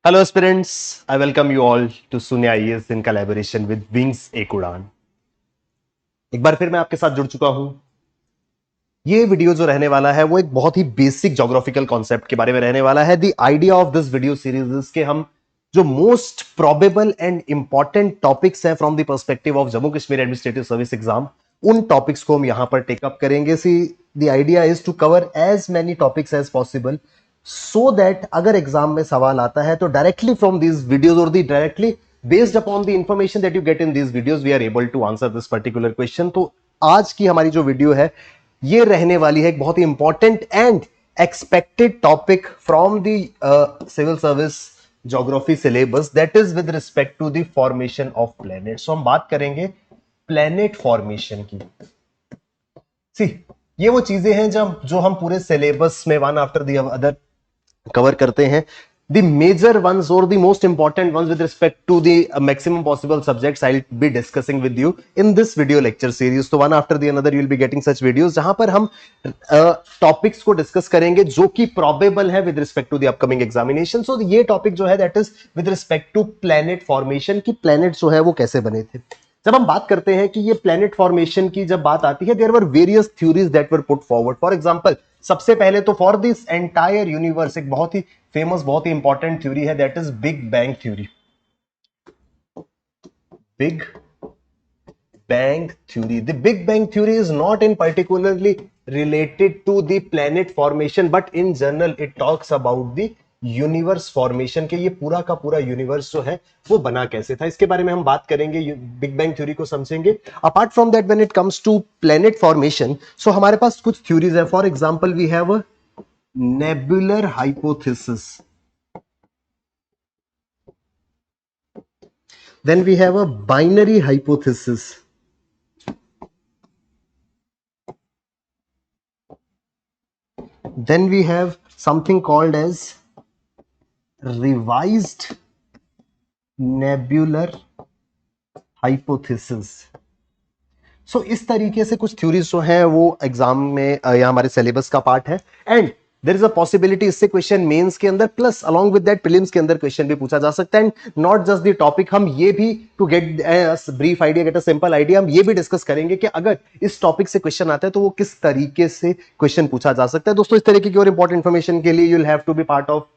Hello, aspirants. I welcome you all to Sunya IAS in collaboration with Wings एक उड़ान। एक बार फिर मैं आपके साथ जुड़ चुका हूं। ये वीडियो जो रहने वाला है वो एक बहुत ही बेसिक ज्योग्राफिकल कॉन्सेप्ट के बारे में रहने वाला है। The idea of this video series is के हम जो most probable and important topics हैं from the perspective of Jammu Kashmir administrative service exam, उन टॉपिक्स को हम यहां पर टेकअप करेंगे। See the idea is to cover as many topics as possible so that अगर एग्जाम में सवाल आता है तो डायरेक्टली फ्रॉम दीज वीडियोज और the directly based upon the information that you get in these videos we are able to answer this particular question. तो आज की हमारी जो वीडियो है ये रहने वाली है एक बहुत ही important and expected topic from the civil service geography syllabus, that is with respect to the formation of planet. So हम बात करेंगे प्लैनेट फॉर्मेशन की। सी ये वो चीजें हैं जब जो हम पूरे सिलेबस में one after the other cover करते हैं। The major ones or the most important ones with respect to the maximum possible subjects I'll be discussing with you in this video lecture series. So one after the another you will be getting such videos जहां पर हम topics को discuss करेंगे जो कि probable है with respect to the upcoming examination. So ये topic जो है that is with respect to planet formation की प्लैनेट जो है वो कैसे बने थे। जब हम बात करते हैं कि ये प्लैनेट फॉर्मेशन की जब बात आती है, there were various theories that were put forward. For example सबसे पहले तो फॉर दिस एंटायर यूनिवर्स एक बहुत ही फेमस बहुत ही इंपॉर्टेंट थ्योरी है, that is big bang theory. Big bang theory, the big bang theory is not in particularly related to the planet formation but in general it talks about the universe formation के। ये पूरा का पूरा universe जो है वो बना कैसे था, इसके बारे में हम बात करेंगे, बिग बैंग थ्योरी को समझेंगे। Apart from that when it comes to planet formation, so हमारे पास कुछ थ्योरीज है। For example we have a nebular hypothesis, then we have a binary hypothesis, then we have something called as revised nebular hypothesis। सो इस तरीके से कुछ theories जो है वो एग्जाम में या हमारे सिलेबस का पार्ट है। And there is a possibility इससे क्वेश्चन मेंस के अंदर plus along with that prelims के अंदर क्वेश्चन भी पूछा जा सकता है। And not just the topic, हम ये भी to get brief idea, get a simple idea, हम ये भी डिस्कस करेंगे कि अगर इस टॉपिक से क्वेश्चन आता है तो वो किस तरीके से क्वेश्चन पूछा जा सकता है। दोस्तों इस तरीके की और इंपॉर्टेंट इन्फॉर्मेशन के लिए you will have to be part of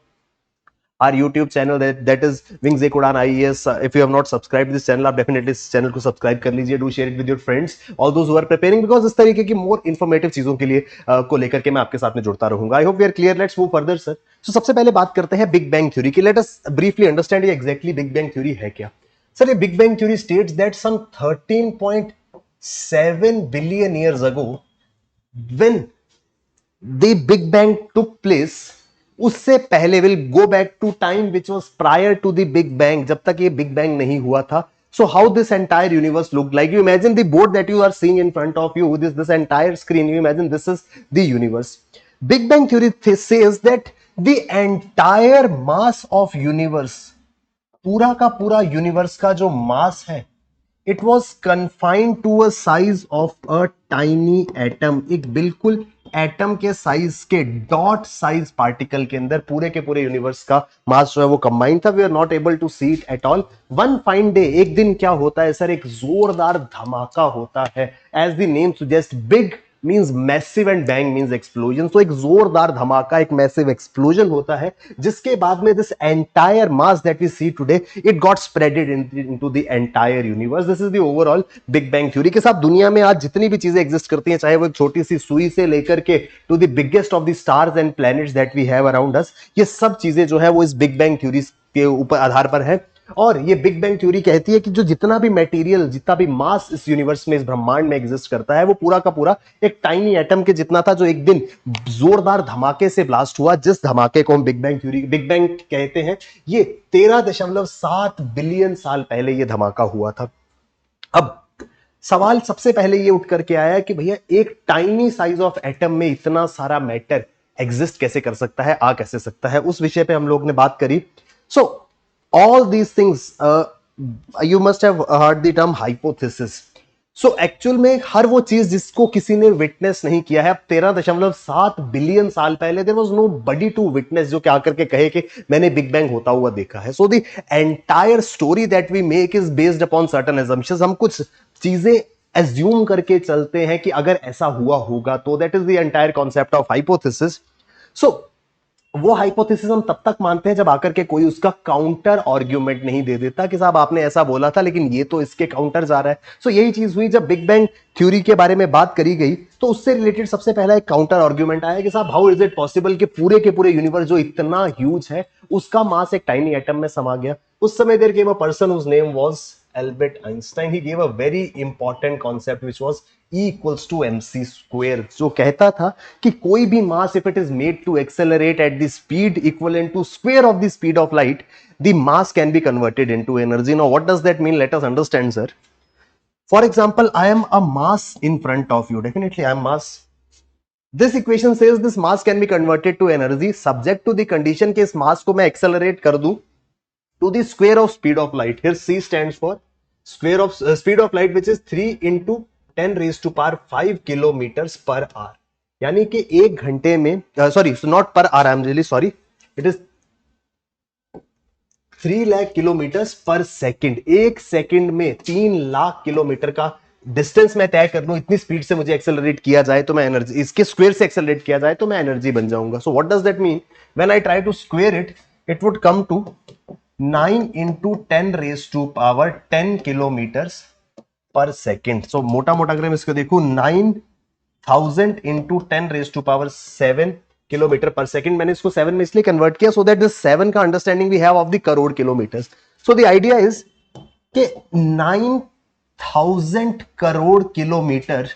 our YouTube channel that is Wings एक उड़ान IAS। if you have not subscribed this channel, आप definitely इस चैनल को सब्सक्राइब कर लीजिए। do share it with your friends, all those who are preparing, because इस तरीके की मोर इन्फॉर्मेटिव चीजों के लिए को लेकर के मैं आपके साथ में जुड़ता रहूंगा। I hope we are clear, let's move further sir. So सबसे पहले बात करते हैं बिग बैंग थ्योरी की। लेट अस ब्रीफली अंडरस्टैंड ये एग्जैक्टली बिग बैंग थ्योरी है क्या। सर ये big bang theory states that some 13.7 billion years ago when the big bang took place, उससे पहले will go back to time which was prior to the big bang, जब तक ये big bang नहीं हुआ था। So how this entire universe look like, you imagine the board that you are seeing in front of you, this entire screen, you imagine this is the universe. Big bang theory says that the entire mass of universe, पूरा का पूरा universe का जो mass है, it was confined to a size of a tiny atom. एक बिल्कुल atom के size के डॉट साइज पार्टिकल के अंदर पूरे के पूरे यूनिवर्स का मास जो है वो कंबाइंड था। We are not able to see it at all. One fine day, एक दिन क्या होता है सर, एक जोरदार धमाका होता है। As the name suggest, big means massive and bang means explosion. तो एक जोरदार धमाका, एक मैसिव एक्सप्लोजन होता है, जिसके बाद में this entire mass that we see today, it got spreaded into the entire universe. This is the overall big bang theory के साथ दुनिया में आज जितनी भी चीजें एग्जिस्ट करती हैं, चाहे वो एक छोटी सी सुई से लेकर के to the biggest of the stars and planets that we have around us, ये सब चीजें जो है वो इस बिग बैंग थ्योरी के ऊपर आधार पर है। और ये बिग बैंग थ्योरी कहती है कि जो जितना भी मटेरियल, जितना भी मास इस यूनिवर्स में, इस ब्रह्मांड में एग्जिस्ट करता है, वो पूरा का पूरा एक टाइनी एटम के जितना था, जो एक दिन जोरदार धमाके से ब्लास्ट हुआ, जिस धमाके को हम big bang theory, big bang कहते हैं। ये 13.7 बिलियन साल पहले ये धमाका हुआ था। अब सवाल सबसे पहले ये उठ करके आया कि भैया एक टाइनी साइज ऑफ एटम में इतना सारा मैटर एग्जिस्ट कैसे कर सकता है, आ कैसे सकता है, उस विषय पे हम लोग ने बात करी। सो all these things, you must have heard the term hypothesis। So actual में हर वो चीज जिसको किसी ने विटनेस नहीं किया है, अब 13.7 बिलियन साल पहले there was nobody to witness जो क्या करके कहे कि मैंने बिग बैंग होता हुआ देखा है. So the entire story that we make is based upon certain assumptions. हम कुछ चीजें एज्यूम करके चलते हैं कि अगर ऐसा हुआ होगा तो. That is the entire concept of hypothesis. So वो हाइपोथेसिस हम तब तक मानते हैं जब आकर के कोई उसका काउंटर आर्ग्यूमेंट नहीं दे देता कि साहब आपने ऐसा बोला था लेकिन ये तो इसके काउंटर जा रहा है. सो यही चीज हुई जब बिग बैंग थ्योरी के बारे में बात करी गई तो उससे रिलेटेड सबसे पहला एक काउंटर आर्ग्यूमेंट आया कि साहब हाउ इज इट पॉसिबल कि पूरे के पूरे यूनिवर्स जो इतना ह्यूज है उसका मास एक टाइनी एटम में समा गया. उस समय there came a person whose name was Albert Einstein. He gave a very important concept which was E equals to mc square, जो कहता था कि कोई भी mass if it is made to accelerate at the speed equivalent to square of the speed of light, the mass can be converted into energy. Now what does that mean? Let us understand, sir. For example, I am a mass in front of you. Definitely I am mass. This equation says this mass can be converted to energy subject to the condition कि इस mass को मैं accelerate कर दूं to the square of speed of light. Here C stands for square of speed of light, which is 3 into 10 raised to power 5 kilometers per hour. यानी कि एक घंटे में sorry not per hour, I am really sorry, it is 3 lakh kilometre पर second. एक second में 3 lakh kilometre का distance मैं तय कर लूं, इतनी स्पीड से मुझे एक्सेलरेट किया जाए तो मैं एनर्जी, इसके स्क्वायर से एक्सेलरेट किया जाए तो मैं एनर्जी बन जाऊंगा. So what does that mean? When I try to square it, it would come to 9 into 10 raised to power 10 kilometers per second. So मोटा मोटा अगर मैं इसको देखूं 9000 into 10 raised to power 7 kilometre पर सेकंड. मैंने इसको 7 में इसलिए कन्वर्ट किया सो दैट दिस 7 का understanding we have of the crore kilometres. So the idea is कि 9000 करोड़ किलोमीटर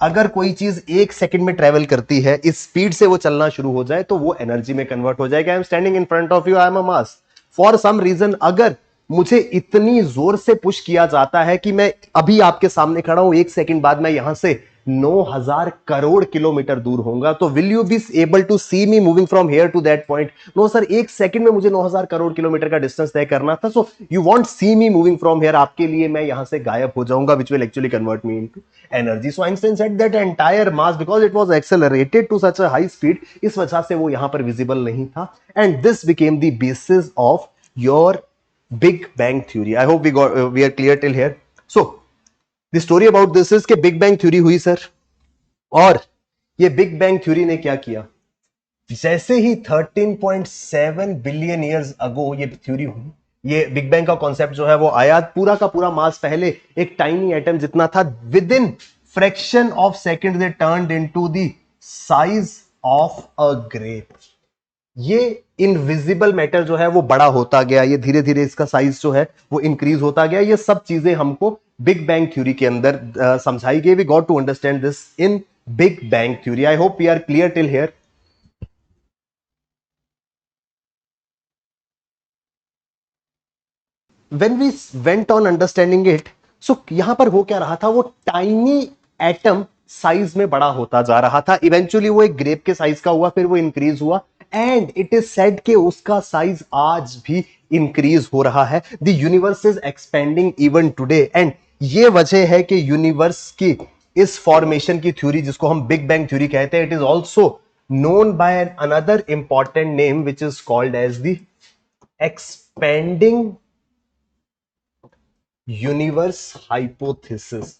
अगर कोई चीज एक सेकंड में ट्रेवल करती है, इस स्पीड से वो चलना शुरू हो जाए तो वो एनर्जी में कन्वर्ट हो जाएगा. I am standing in front of you, I am a mass. For some reason अगर मुझे इतनी जोर से पुश किया जाता है कि मैं अभी आपके सामने खड़ा हूं, एक सेकंड बाद मैं यहां से 9000 करोड़ किलोमीटर दूर होऊंगा, तो will you be able to see me moving from here to that point? No sir, एक सेकंड में मुझे 9000 करोड़ किलोमीटर का डिस्टेंस तय करना था. So you want see me moving from here, आपके लिए मैं यहां से गायब हो जाऊंगा, which will actually convert me into energy. So Einstein said that entire mass because it was accelerated to such a high speed, इस वजह से वो यहां पर विजिबल नहीं था. And this became the basis of your Big Bang theory. I hope we are clear till here. So the story about this is कि Big Bang theory हुई सर, और ये Big Bang theory ने क्या किया, जैसे ही 13.7 बिलियन ईयर्स अगो ये theory हुई, ये बिग बैंग का कॉन्सेप्ट जो है वो आया, पूरा का पूरा मास पहले एक टाइनी एटम जितना था, within fraction of second they turned into the size of a grape. ये इनविजिबल मैटर जो है वो बड़ा होता गया, ये धीरे धीरे इसका साइज जो है वो इंक्रीज होता गया. ये सब चीजें हमको बिग बैंग थ्योरी के अंदर समझाई गई. We got to understand this in big bang theory. I hope we are clear till here. When we went on understanding it, so यहां पर हो क्या रहा था, वो टाइनी एटम साइज में बड़ा होता जा रहा था. इवेंचुअली वो एक ग्रेप के साइज का हुआ, फिर वो इंक्रीज हुआ, एंड इट इज सेड कि उसका साइज आज भी इंक्रीज हो रहा है. The universe is expanding even today, and ये वजह है कि यूनिवर्स की इस फॉर्मेशन की थ्योरी जिसको हम बिग बैंग थ्योरी कहते हैं, it is also known by another important name which is called as the expanding universe hypothesis.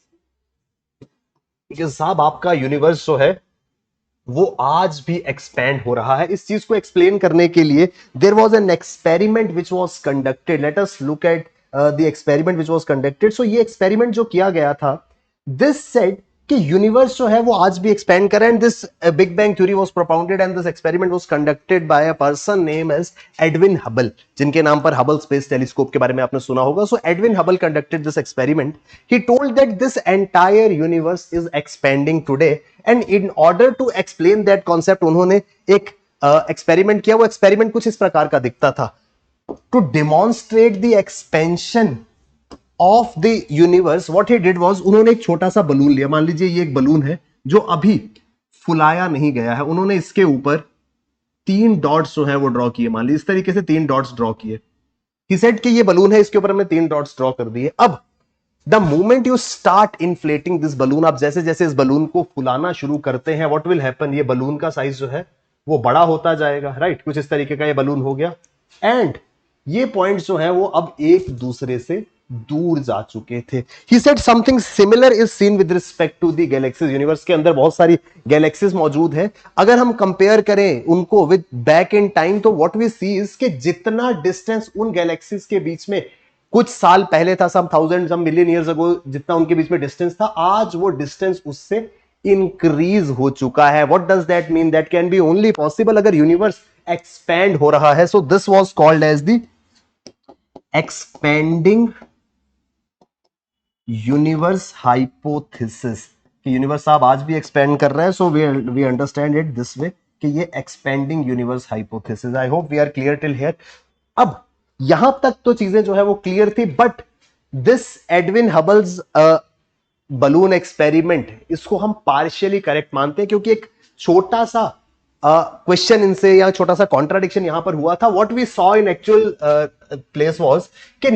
साहब आपका यूनिवर्स जो है वो आज भी एक्सपैंड हो रहा है. इस चीज को एक्सप्लेन करने के लिए there was an experiment which was conducted. Let us look at the experiment which was conducted. So ये एक्सपेरिमेंट जो किया गया था, दिस सेड कि यूनिवर्स जो है वो आज भी एक्सपेंड कर रहा है, and this big bang theory was propounded and this experiment was conducted by a person name as Edwin Hubble, जिनके नाम पर हबल स्पेस टेलीस्कोप के बारे में आपने सुना होगा. So Edwin Hubble conducted this experiment. He told that this entire universe is expanding today, and in order to explain that concept उन्होंने एक एक्सपेरिमेंट किया. वो एक्सपेरिमेंट कुछ इस प्रकार का दिखता था. To demonstrate the expansion of the universe, what he did was, उन्होंने एक छोटा सा बलून लिया. मान लीजिए ये एक बलून है जो अभी फुलाया नहीं गया है. उन्होंने इसके ऊपर 3 डॉट्स जो है वो ड्रॉ किए. मान लीजिए इस तरीके से 3 डॉट्स ड्रॉ किए. ही सेड कि ये बलून है, इसके ऊपर हमने 3 डॉट्स ड्रॉ कर दिए. अब the moment you start inflating this balloon, आप जैसे जैसे इस बलून को फुलाना शुरू करते हैं, व्हाट विल हैपन, ये बलून का साइज जो है वो बड़ा होता जाएगा, राइट, कुछ इस तरीके का ये बलून हो गया। एंड ये पॉइंट्स जो है वो अब एक दूसरे से दूर जा चुके थे। He said something similar is seen with respect to the galaxies. Universe के अंदर बहुत सारी गैलेक्सीज मौजूद है, अगर हम कंपेयर करें उनको विद बैक इन टाइम तो व्हाट वी सी इज कि जितना डिस्टेंस उन गैलेक्सीज के बीच में कुछ साल पहले था, सम थाउजेंड सम मिलियन ईयर्स अगो, जितना उनके बीच में डिस्टेंस था, आज वो डिस्टेंस उससे इंक्रीज हो चुका है। What does that mean? That can be only possible अगर यूनिवर्स एक्सपैंड हो रहा है। So this was called as the expanding universe hypothesis, कि यूनिवर्स साहब आज भी एक्सपेंड कर रहे हैं। So we understand it this way कि ये expanding universe hypothesis. I hope we are clear till here. अब यहां तक तो चीजें जो है वो क्लियर थी, but this Edwin हबल्स balloon experiment, इसको हम पार्शियली करेक्ट मानते हैं क्योंकि एक छोटा सा क्वेश्चन इनसे या छोटा सा कॉन्ट्राडिक्शन यहां पर हुआ था। What we saw in actual place was कि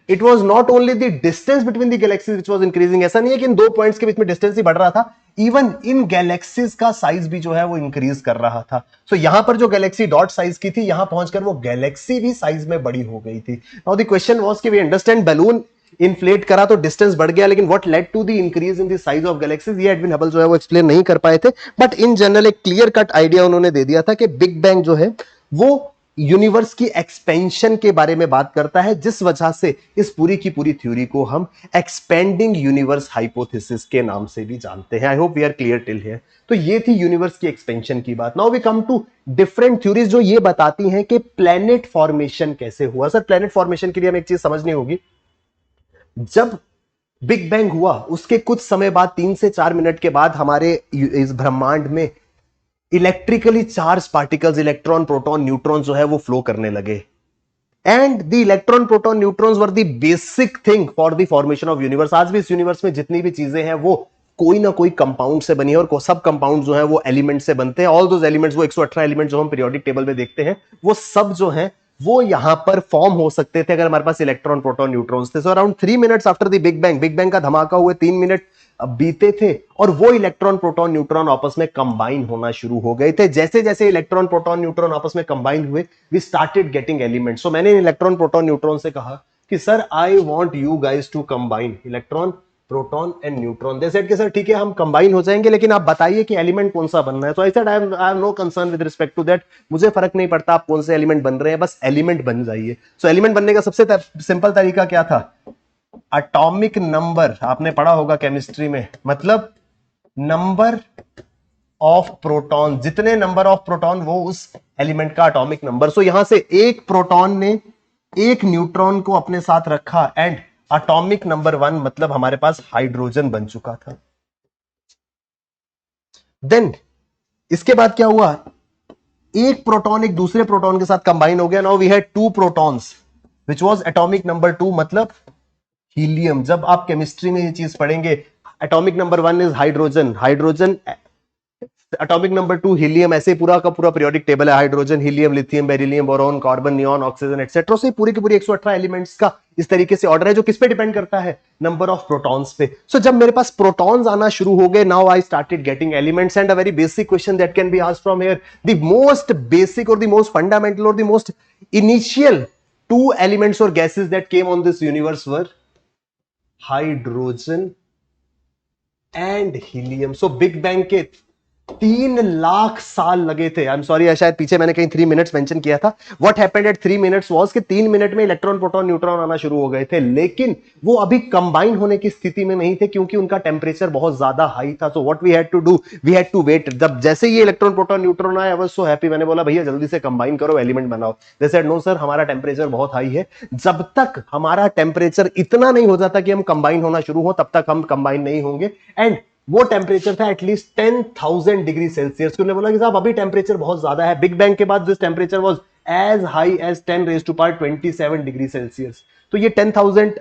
it was not only the distance between the galaxies which was increasing, ऐसा नहीं है कि इन दो पॉइंट्स के बीच में डिस्टेंस ही बढ़ रहा था, इवन इन गैलेक्सीज का साइज भी जो है वो इंक्रीज कर रहा था। सो यहां पर जो गैलेक्सी डॉट साइज की थी, यहां पहुंचकर वो गैलेक्सी भी साइज में बड़ी हो गई थी। नाउ द क्वेश्चन वाज कि वी अंडरस्टैंड बैलून इन्फ्लेट करा तो डिस्टेंस बढ़ गया, लेकिन what led to the increase in the size of galaxies, ये एडविन हबल जो है वो एक्सप्लेन नहीं कर पाए थे। बट इन जनरल एक क्लियर कट आइडिया उन्होंने दे दिया था कि बिग बैंग जो है वो यूनिवर्स की एक्सपेंशन के बारे में बात करता है, जिस वजह से इस पूरी की पूरी थ्योरी को हम एक्सपेंडिंग यूनिवर्स हाइपोथेसिस के नाम से भी जानते हैं। I hope we are clear till here. तो ये थी यूनिवर्स की एक्सपेंशन की बात। Now we come to different theories जो ये बताती हैं कि प्लैनेट फॉर्मेशन कैसे हुआ। सर प्लैनेट फॉर्मेशन के लिए हमें एक चीज समझनी होगी, जब बिग बैंग हुआ उसके कुछ समय बाद 3 से 4 मिनट के बाद हमारे इस ब्रह्मांड में electrically charge particles, electron proton neutron जो है वो फ्लो करने लगे। And the electron proton neutrons were the basic thing for the formation of universe. आज भी इस यूनिवर्स में जितनी भी चीजें हैं वो कोई ना कोई कंपाउंड से बनी है, और सब कंपाउंड जो है वो एलिमेंट से बनते हैं। ऑल दोज एलिमेंट्स, वो 118 एलिमेंट जो हम पीरियोडिक टेबल में देखते हैं, वो सब जो है वो यहां पर फॉर्म हो सकते थे अगर हमारे पास इलेक्ट्रॉन प्रोटॉन न्यूट्रॉन्स थे। So around 3 minutes after the big bang, big bang का धमाका हुए 3 मिनट बीते थे और वो इलेक्ट्रॉन प्रोटॉन न्यूट्रॉन आपस में कंबाइन होना शुरू हो गए थे। जैसे जैसे इलेक्ट्रॉन प्रोटॉन न्यूट्रॉन आपस में कंबाइन हुए, we started getting elements. So मैंने इलेक्ट्रॉन प्रोटॉन न्यूट्रॉन से कहा कि sir I want you guys to combine electron proton and neutron. They said कि सर ठीक है हम कंबाइन हो जाएंगे, लेकिन आप बताइए कि एलिमेंट कौन सा बनना है। तो I said I have no concern with respect to that, मुझे फर्क नहीं पड़ता आप कौन से एलिमेंट बन रहे हैं, बस एलिमेंट बन जाइए। सो एलिमेंट बनने का सबसे सिंपल तरीका क्या था? एटॉमिक नंबर, आपने पढ़ा होगा केमिस्ट्री में, मतलब नंबर ऑफ प्रोटॉन, जितने नंबर ऑफ प्रोटॉन वो उस एलिमेंट का एटॉमिक नंबर। सो यहां से एक प्रोटॉन ने एक न्यूट्रॉन को अपने साथ रखा एंड एटॉमिक नंबर 1 मतलब हमारे पास हाइड्रोजन बन चुका था। देन इसके बाद क्या हुआ? एक प्रोटॉन एक दूसरे प्रोटॉन के साथ कंबाइन हो गया। Now we had 2 protons which was atomic number 2 मतलब हीलियम। जब आप केमिस्ट्री में ये चीज पढ़ेंगे, atomic number 1 is hydrogen, hydrogen atomic number 2 helium, ऐसे पूरा का पूरा पीरियोडिक टेबल है, hydrogen, helium, lithium, beryllium, boron, carbon, neon, oxygen etcetera. से पूरी की पूरी 118 एलिमेंट्स का इस तरीके से ऑर्डर है, जो किस पे डिपेंड करता है? नंबर ऑफ प्रोटॉन्स पे। सो जब मेरे पास प्रोटॉन्स आना शुरू हो गए, now I started getting elements. And a very basic question that can be asked from here, the most basic और द मोस्ट फंडामेंटल और द मोस्ट इनिशियल 2 एलिमेंट्स और gases that came on this universe were hydrogen and helium. So big bang के 3 लाख साल लगे थे। I am sorry, शायद पीछे मैंने कहीं 3 मिनट्स मेंशन किया था। What happened at 3 minutes was कि 3 मिनट में इलेक्ट्रॉन प्रोटॉन न्यूट्रॉन आना शुरू हो गए थे, लेकिन वो अभी कंबाइन होने की स्थिति में नहीं थे क्योंकि उनका टेम्परेचर बहुत ज्यादा हाई था। So what we had to do, we had to wait. जब जैसे ये इलेक्ट्रॉन प्रोटॉन न्यूट्रॉन आया, आई वाज सो हैप्पी, मैंने बोला भैया जल्दी से कंबाइन करो, एलिमेंट बनाओ। दे सेड नो सर, हमारा टेम्परेचर बहुत हाई है, जब तक हमारा टेम्परेचर इतना नहीं हो जाता कि हम कंबाइन होना शुरू हो, तब तक हम कंबाइन नहीं होंगे। एंड वो टेम्परेचर था एटलीस्ट 10,000 डिग्री सेल्सियस। उन्होंने बोला कि साहब अभी टेम्परेचर बहुत ज्यादा है। बिग बैंग के बाद this temperature was as high as 10⁻27 degree Celsius. तो ये 10,000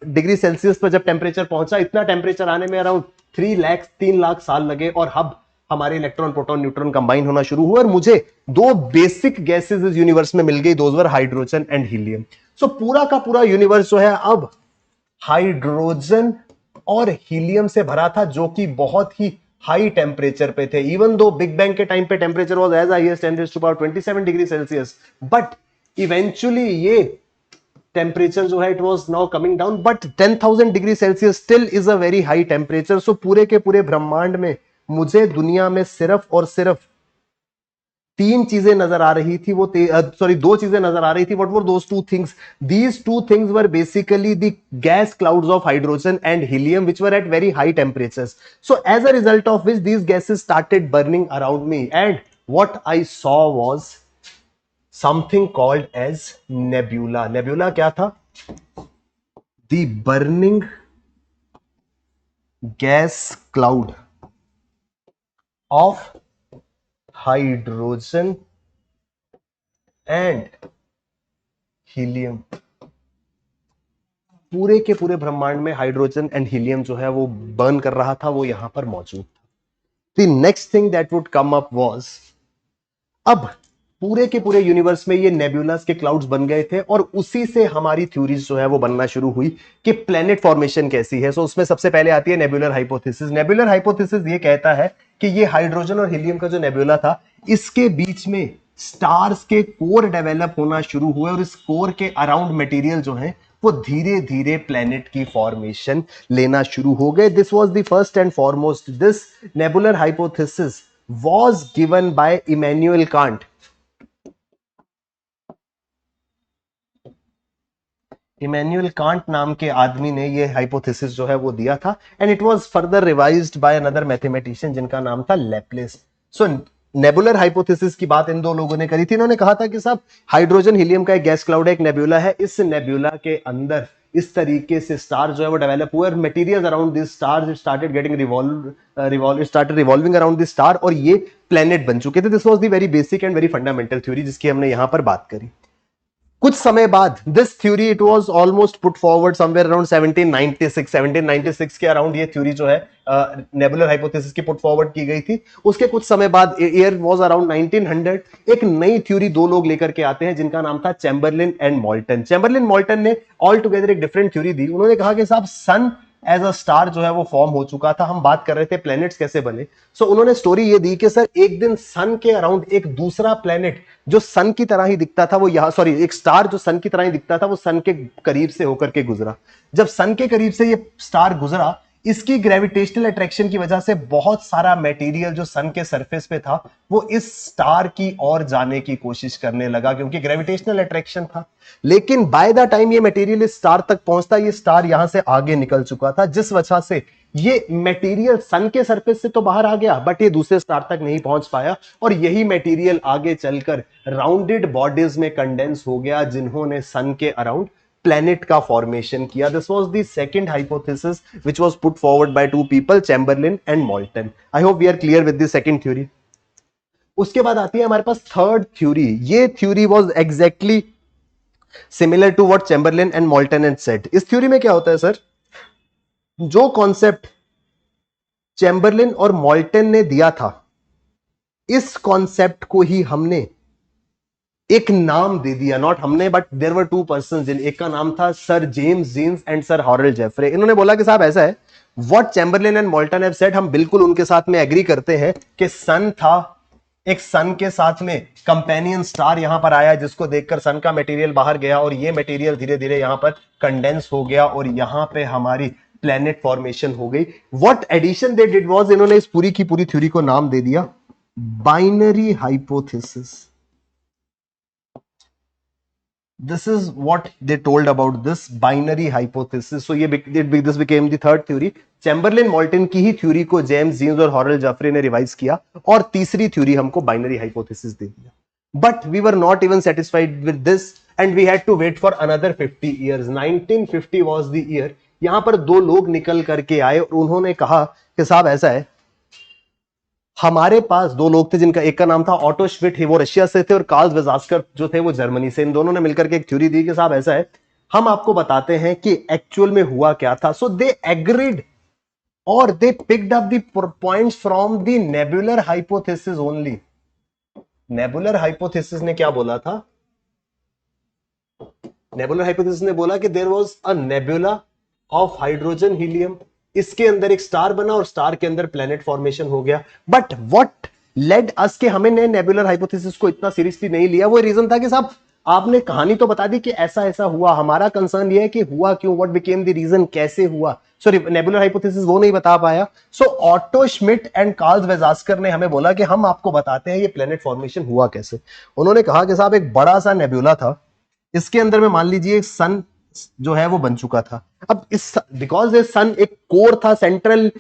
डिग्री सेल्सियस पर जब टेम्परेचर पहुंचा, इतना टेम्परेचर आने में अराउंड 3 लाख साल लगे, और अब हमारे इलेक्ट्रॉन प्रोटॉन न्यूट्रॉन कंबाइन होना शुरू हुआ और मुझे 2 बेसिक गैसेस इस यूनिवर्स में मिल गई, those were hydrogen and helium. So पूरा का पूरा यूनिवर्स जो है अब हाइड्रोजन और हीलियम से भरा था, जो कि बहुत ही हाई टेम्परेचर पे थे। इवन दो बिग बैंग के टाइम पे temperature was as high as 10⁻27 degree Celsius, but eventually ये टेम्परेचर जो है it was now coming down, but 10,000 degree Celsius still is a very high temperature. So पूरे के पूरे ब्रह्मांड में मुझे दुनिया में सिर्फ और सिर्फ तीन चीजें नजर आ रही थी, वो सॉरी दो चीजें नजर आ रही थी। What were those two things? These two things were basically the gas clouds of hydrogen and helium which were at very high temperatures. So as a result of which these gases started burning around me, and what I saw was something called as nebula. Nebula क्या था? The burning gas cloud of hydrogen and helium. पूरे के पूरे ब्रह्मांड में hydrogen and helium जो है वो बर्न कर रहा था, वो यहां पर मौजूद था। The next thing that would come up was, अब पूरे के पूरे यूनिवर्स में ये नेबुलास के क्लाउड्स बन गए थे, और उसी से हमारी थ्योरीज जो है वो बनना शुरू हुई कि प्लेनेट फॉर्मेशन कैसी है। सो उसमें सबसे पहले आती है नेबुलर हाइपोथेसिस। नेबुलर हाइपोथेसिस ये कहता है कि ये हाइड्रोजन और हीलियम का जो नेबुला था, इसके बीच में स्टार्स के कोर डेवलप होना शुरू हुए, और इस कोर के अराउंड मटेरियल जो है वो धीरे धीरे प्लेनेट की फॉर्मेशन लेना शुरू हो गए। This was the first and foremost, this nebular hypothesis was given by Immanuel Kant. Immanuel Kant नाम के आदमी ने ये हाइपोथेसिस जो है वो दिया था, and it was further revised by another mathematician जिनका नाम था लैपलेस। सो नेबुलर हाइपोथेसिस की बात इन दो लोगों ने करी थी। इन्होंने कहा था कि साहब हाइड्रोजन हीलियम का एक गैस क्लाउड है, एक नेबुला है, इस नेबुला के अंदर इस तरीके से स्टार जो है वो डेवलप हुए, और material around this star started getting revolving around this star, और ये प्लेनेट बन चुके थे। This was the very basic and very fundamental theory जिसकी हमने यहां पर बात करी। कुछ समय बाद this theory it was almost put forward somewhere around 1796 के अराउंड ये थ्योरी जो है नेबुलर हाइपोथेसिस की पुट फॉरवर्ड की गई थी। उसके कुछ समय बाद ईयर वाज अराउंड 1900, एक नई थ्योरी दो लोग लेकर के आते हैं जिनका नाम था Chamberlain and molten. Chamberlain molten ने ऑल टुगेदर एक डिफरेंट थ्योरी दी। उन्होंने कहा कि साहब सन एज अ स्टार जो है वो फॉर्म हो चुका था, हम बात कर रहे थे प्लैनेट्स कैसे बने। सो उन्होंने स्टोरी ये दी कि सर एक दिन सन के अराउंड एक दूसरा प्लैनेट जो सन की तरह ही दिखता था, वो यहां सॉरी एक स्टार जो सन की तरह ही दिखता था, वो सन के करीब से होकर के गुजरा। जब सन के करीब से ये स्टार गुजरा, इसकी ग्रेविटेशनल अट्रैक्शन की वजह से बहुत सारा मटेरियल जो सन के सरफेस पे था वो इस स्टार की ओर जाने की कोशिश करने लगा, क्योंकि ग्रेविटेशनल अट्रैक्शन था। लेकिन बाय द टाइम ये मटेरियल इस स्टार तक पहुंचता, ये स्टार यहां से आगे निकल चुका था, जिस वजह से ये मटेरियल सन के सरफेस से तो बाहर आ गया, बट ये दूसरे स्टार तक नहीं पहुंच पाया, और यही मटेरियल आगे चलकर राउंडेड बॉडीज में कंडेंस हो गया, जिन्होंने सन के अराउंड प्लेनेट का फॉर्मेशन किया। This was the second hypothesis which was put forward by two people, Chamberlin and Moulton. I hope we are clear with the second theory. उसके बाद आती है हमारे पास थर्ड थ्योरी। ये theory was exactly similar to what Chamberlin and Moulton and said. इस theory में क्या होता है सर, जो कॉन्सेप्ट चैम्बरलिन और मोल्टन ने दिया था, इस कॉन्सेप्ट को ही हमने एक नाम दे दिया, नॉट हमने but there were two persons, एक का नाम था sir James Jeans and sir Harold Jeffreys. इन्होंने बोला कि साहब ऐसा है, what Chamberlin and Moulton have said, हम बिल्कुल उनके साथ में एग्री करते हैं कि सन था, एक सन के साथ में कंपेनियन स्टार यहां पर आया जिसको देखकर सन का मटेरियल बाहर गया, और ये मटेरियल धीरे धीरे यहां पर कंडेंस हो गया, और यहां पे हमारी प्लेनेट फॉर्मेशन हो गई। What addition they did was, इन्होंने इस पूरी की पूरी थ्योरी को नाम दे दिया binary hypothesis. This is what they told about this binary hypothesis. So this became the third theory. Chamberlain molten की ही थ्योरी को जेम्स जीन्स और हॉरेल्ड जेफरे ने रिवाइज किया, और तीसरी थ्योरी हमको बाइनरी हाइपोथेसिस दे दिया। But we were not even satisfied with this, and we had to wait for another 50 years. 1950 was the year. यहां पर दो लोग निकल करके आए और उन्होंने कहा कि साहब ऐसा है, हमारे पास दो लोग थे जिनका एक का नाम था ऑटो श्विट, वो रशिया से थे, और कार्ल वेजास्कर जो थे वो जर्मनी से। इन दोनों ने मिलकर के एक थ्योरी दी कि साहब ऐसा है, हम आपको बताते हैं कि एक्चुअल में हुआ क्या था। सो दे एग्रीड और they picked up the points from the nebular hypothesis only. Nebular hypothesis ने क्या बोला था, नेबुलर हाइपोथेसिस ने बोला कि there was a nebula of hydrogen helium, इसके अंदर एक स्टार बना और स्टार के अंदर प्लेनेट फॉर्मेशन हो गया। बट व्हाट लेड अस के हमें ने नेबुलर हाइपोथेसिस को इतना सीरियसली नहीं लिया, वो रीजन था कि साहब आपने कहानी तो बता दी कि ऐसा ऐसा हुआ, हमारा कंसर्न ये है कि हुआ क्यों, व्हाट बिकेम द रीजन, कैसे हुआ। सॉरी, नेबुलर हाइपोथेसिस वो नहीं बता पाया। सो auto Schmidt and Karl Weizsacker ने हमें बोला कि हम आपको बताते हैं ये प्लेनेट फॉर्मेशन हुआ कैसे। उन्होंने कहा कि साहब एक बड़ा सा नेबुला था, इसके अंदर में मान लीजिए सन जो है वो बन चुका था। अब इस बिकॉज ये सन एक कोर था, central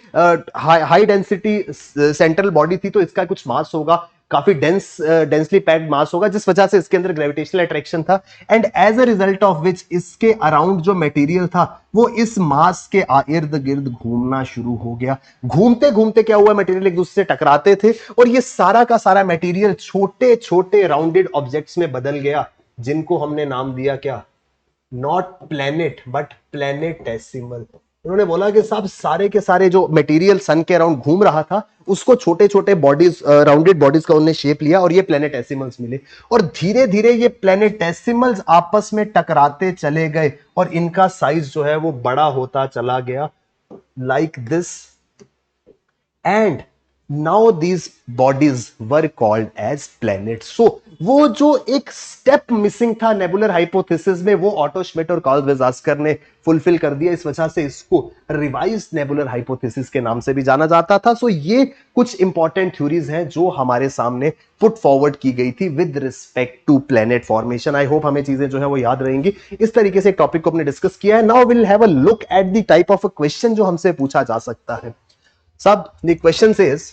high density central body थी, तो इसका कुछ मास होगा, काफी डेंसली पैक्ड मास होगा, जिस वजह से इसके अंदर ग्रेविटेशनल अट्रैक्शन था। And as a result of which इसके अराउंड जो मटेरियल था वो इस मास के इर्द गिर्द घूमना शुरू हो गया। घूमते घूमते क्या हुआ, मटेरियल एक दूसरे से टकराते थे और ये सारा का सारा मटेरियल छोटे छोटे राउंडेड ऑब्जेक्ट्स में बदल गया, जिनको हमने नाम दिया क्या, नॉट प्लेनेट बट प्लेनेटेसिमल। उन्होंने बोला कि साहब सारे के सारे जो मटेरियल सन के अराउंड घूम रहा था उसको छोटे छोटे बॉडीज, राउंडेड बॉडीज का उन्होंने शेप लिया और ये प्लेनेटेसिमल्स मिले। और धीरे धीरे ये प्लेनेटेसिमल्स आपस में टकराते चले गए और इनका साइज जो है वो बड़ा होता चला गया, like this. And now these bodies were called as planet. So वो जो एक स्टेप मिसिंग था नेबुलर हाइपोथेसिस में, वो ऑटो श्मिट और कार्ल वेजास्कर ने फुलफिल कर दिया। इस वजह से इसको रिवाइज नेबुलर हाइपोथेसिस के नाम से भी जाना जाता था। सो ये कुछ इंपॉर्टेंट थ्योरीज हैं जो हमारे सामने पुट फॉरवर्ड की गई थी with respect to planet formation. I hope हमें चीजें जो है वो याद रहेंगी। इस तरीके से एक टॉपिक को हमने डिस्कस किया है। Now will have a look at the type of a question जो हमसे पूछा जा सकता है। सब the question says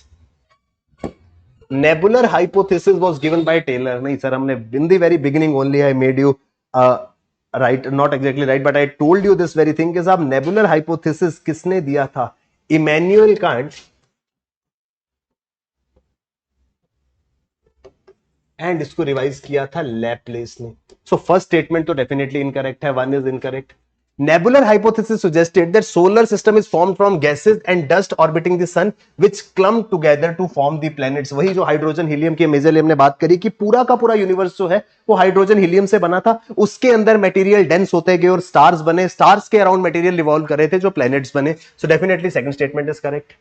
nebular hypothesis was given by Taylor। नहीं सर, हमने in the very beginning only I made you right, not exactly right, but I told you this very thing कि साहब nebular hypothesis किसने दिया था, Immanuel Kant and इसको revise किया था लैपलेस ने। सो फर्स्ट स्टेटमेंट तो डेफिनेटली इनकरेक्ट है, one is incorrect. Nebular hypothesis suggested that solar system is formed from gases and dust orbiting the sun which clump together to form the planets। वही जो hydrogen helium की majorly हमने बात करी कि पूरा का पूरा यूनिवर्स जो है वो हाइड्रोजन हीलियम से बना था, उसके अंदर मटेरियल डेंस होते गए और स्टार्स बने, स्टार्स के अराउंड मटेरियल रिवॉल्व कर रहे थे जो प्लैनेट्स बने। सो definitely second statement is correct.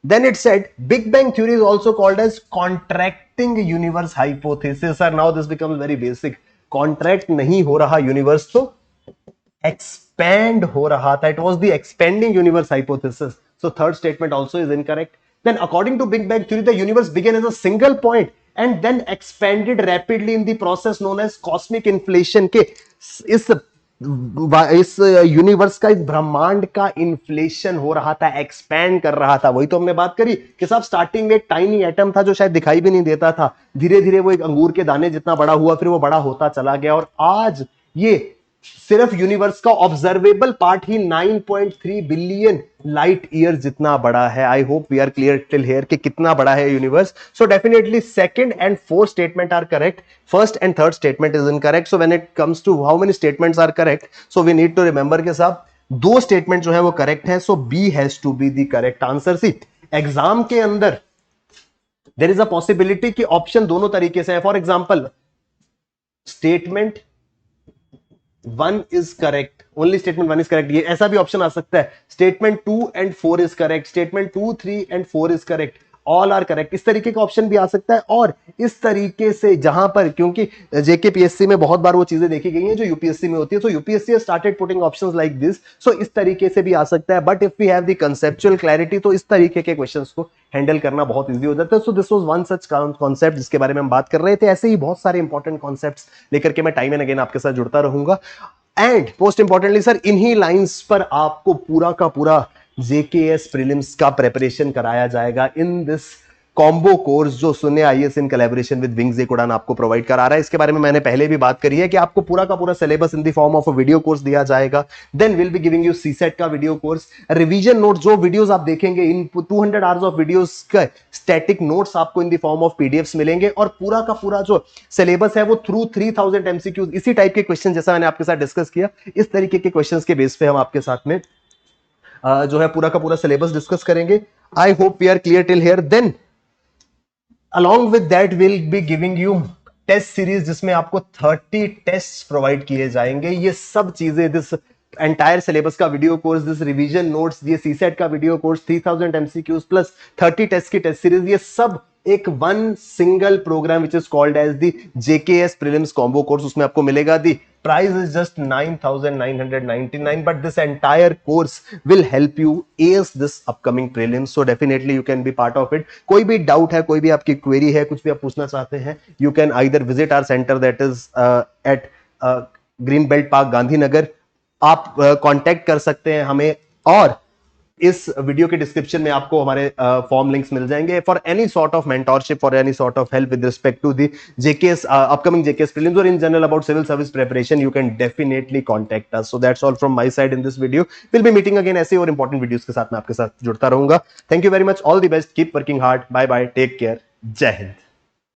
Then it said Big Bang theory is also called as contracting universe hypothesis। Sir, now this becomes very basic। Contract नहीं हो रहा यूनिवर्स तो expand हो रहा था, it was the expanding universe hypothesis। So third statement also is incorrect। Then according to Big Bang theory the universe began as a single point and then expanded rapidly in the process known as cosmic inflation। के इस universe का, इस ब्रह्मांड का inflation हो रहा था, expand कर रहा था। वही तो हमने बात करी कि साहब स्टार्टिंग में एक टाइनी एटम था जो शायद दिखाई भी नहीं देता था, धीरे धीरे वो एक अंगूर के दाने जितना बड़ा हुआ, फिर वो बड़ा होता चला गया और आज ये सिर्फ यूनिवर्स का ऑब्जर्वेबल पार्ट ही 9.3 बिलियन लाइट ईयर जितना बड़ा है। I hope we are clear till here कि कितना बड़ा है universe. So definitely second and fourth statement are correct, first and third statement is incorrect. So when it comes to how many statements are correct, so we need to remember के साहब दो statement जो है वो correct है। So B has to be the correct answer. See exam के अंदर there is a possibility कि ऑप्शन दोनों तरीके से है। For example statement one is correct, only statement one is correct, ये ऐसा भी ऑप्शन आ सकता है। Statement 2 and 4 is correct, statement 2, 3 and 4 is correct, all are correct, इस तरीके का ऑप्शन भी आ सकता है। और इस तरीके से जहां पर, क्योंकि जेके पीएससी में बहुत बार वो चीजें देखी गई हैं जो यूपीएससी में होती है, तो UPSC started putting options like this. So इस तरीके से भी आ सकता है। But if we have the conceptual clarity तो इस तरीके के क्वेश्चंस को हैंडल करना बहुत इजी हो जाता है। So this was one such concept जिसके बारे में हम बात कर रहे थे। ऐसे ही बहुत सारे इंपॉर्टेंट कॉन्सेप्ट्स लेकर के मैं टाइम एंड अगेन आपके साथ जुड़ता रहूंगा। एंड मोस्ट इंपॉर्टेंटली सर, इन्हीं लाइंस पर आपको पूरा का पूरा जेकेएस प्रीलिम्स का प्रिपरेशन कराया जाएगा इन दिस कॉम्बो कोर्स जो शून्य IAS in collaboration with wings एक उड़ान आपको प्रोवाइड करा रहा है। इसके बारे में मैंने पहले भी बात करी है कि आपको पूरा का पूरा syllabus in the form of a video course दिया जाएगा। Then will be giving you CSAT का वीडियो कोर्स, रिवीजन नोट, जो वीडियोस आप देखेंगे इन 200 आवर्स ऑफ वीडियोस का स्टैटिक नोट्स आपको in the form of PDFs मिलेंगे। और पूरा का पूरा जो सिलेबस है वो थ्रू 3000 एमसीक्यूज, इसी टाइप के क्वेश्चन जैसा मैंने आपके साथ डिस्कस किया, इस तरीके के क्वेश्चंस के बेस पे हम आपके साथ में जो है पूरा का पूरा सिलेबस डिस्कस करेंगे। I hope we are clear till here. Then along with that we'll be giving you test series जिसमें आपको 30 टेस्ट प्रोवाइड किए जाएंगे। ये सब चीजें दिस एंटायर सिलेबस का video course, this revision notes, ये सीसेट का video course, 3000 MCQs plus 30 test की टेस्ट सीरीज, ये सब एक one single programme which is called as the JKS prelims combo course, उसमें आपको मिलेगा। The price is just 9,999, but this entire course will help you as this upcoming prelims, so definitely you can be part of it. कोई भी doubt है, कोई भी आपकी query है, कुछ भी आप पूछना चाहते हैं, you can either visit our centre that is at Green Belt Park Gandhinagar. आप कांटेक्ट कर सकते हैं हमें, और इस वीडियो के डिस्क्रिप्शन में आपको हमारे फॉर्म लिंक्स मिल जाएंगे for any sort of mentorship, for any sort of help with respect to the JKS upcoming JKS prelims और in general about civil service preparation, you can definitely contact us. So that's all from my side in this video. Will be meeting again ऐसे और important videos के साथ मैं आपके साथ जुड़ता रहूंगा। Thank you very much, all the best, keep working hard, bye bye, take care, Jai Hind.